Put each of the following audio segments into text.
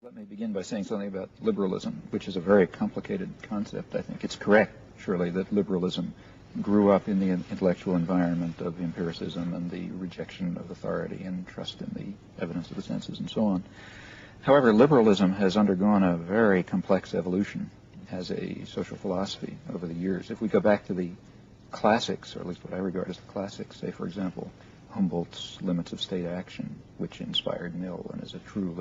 Let me begin by saying something about liberalism, which is a very complicated concept. I think it's correct, surely, that liberalism grew up in the intellectual environment of empiricism and the rejection of authority and trust in the evidence of the senses and so on. However, liberalism has undergone a very complex evolution as a social philosophy over the years. If we go back to the classics, or at least what I regard as the classics, say, for example, Humboldt's Limits of State Action, which inspired Mill and is a true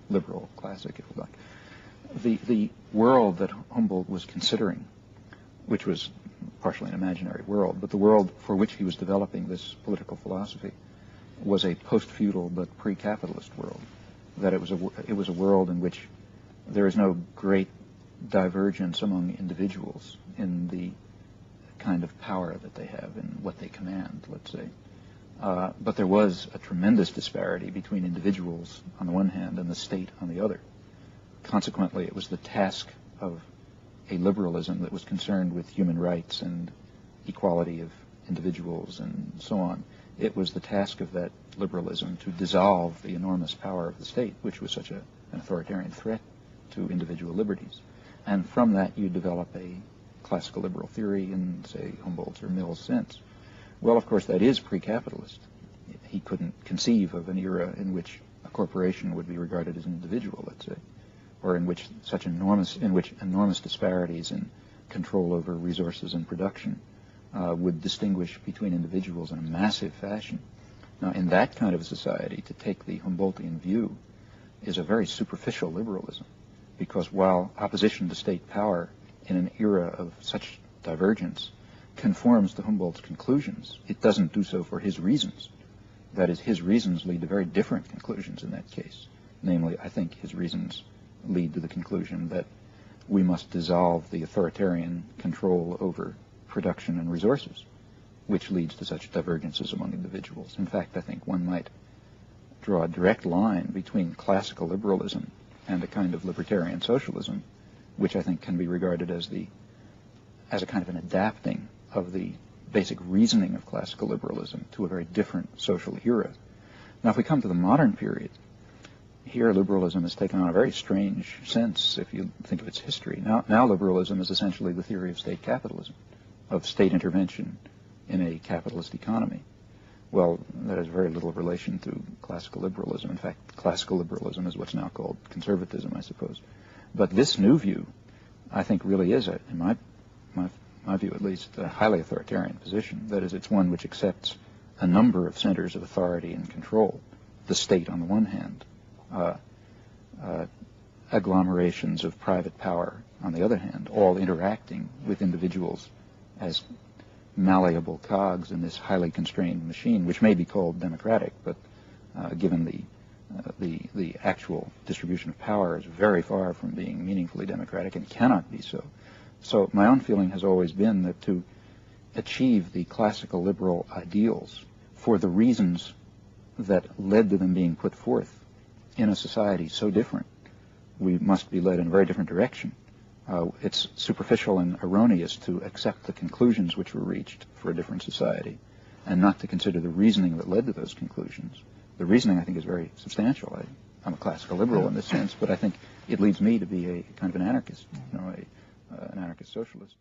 liberal classic, if you like. The world that Humboldt was considering, which was partially an imaginary world, but the world for which he was developing this political philosophy was a post-feudal but pre-capitalist world. That it was a world in which there is no great divergence among individuals in the kind of power that they have and what they command, let's say. But there was a tremendous disparity between individuals on the one hand and the state on the other. Consequently, it was the task of a liberalism that was concerned with human rights and equality of individuals and so on. It was the task of that liberalism to dissolve the enormous power of the state, which was such an authoritarian threat to individual liberties. And from that, you develop a classical liberal theory in, say, Humboldt's or Mill's sense. Well, of course, that is pre-capitalist. He couldn't conceive of an era in which a corporation would be regarded as an individual, let's say, or in which enormous disparities in control over resources and production would distinguish between individuals in a massive fashion. Now, in that kind of a society, to take the Humboldtian view is a very superficial liberalism, because while opposition to state power in an era of such divergence conforms to Humboldt's conclusions, it doesn't do so for his reasons. That is, his reasons lead to very different conclusions in that case. Namely, I think his reasons lead to the conclusion that we must dissolve the authoritarian control over production and resources, which leads to such divergences among individuals. In fact, I think one might draw a direct line between classical liberalism and a kind of libertarian socialism, which I think can be regarded as a kind of an adapting of the basic reasoning of classical liberalism to a very different social era. Now, if we come to the modern period, here liberalism has taken on a very strange sense if you think of its history. Now liberalism is essentially the theory of state capitalism, of state intervention in a capitalist economy. Well, that has very little relation to classical liberalism. In fact, classical liberalism is what's now called conservatism, I suppose. But this new view, I think, really is, in my view at least, a highly authoritarian position. That is, it's one which accepts a number of centers of authority and control, the state on the one hand, agglomerations of private power on the other hand, all interacting with individuals as malleable cogs in this highly constrained machine, which may be called democratic, but given the actual distribution of power is very far from being meaningfully democratic and cannot be so. So my own feeling has always been that to achieve the classical liberal ideals for the reasons that led to them being put forth in a society so different, we must be led in a very different direction. It's superficial and erroneous to accept the conclusions which were reached for a different society and not to consider the reasoning that led to those conclusions. The reasoning, I think, is very substantial. I'm a classical liberal in this sense, but I think it leads me to be a kind of an anarchist, an anarchist socialist.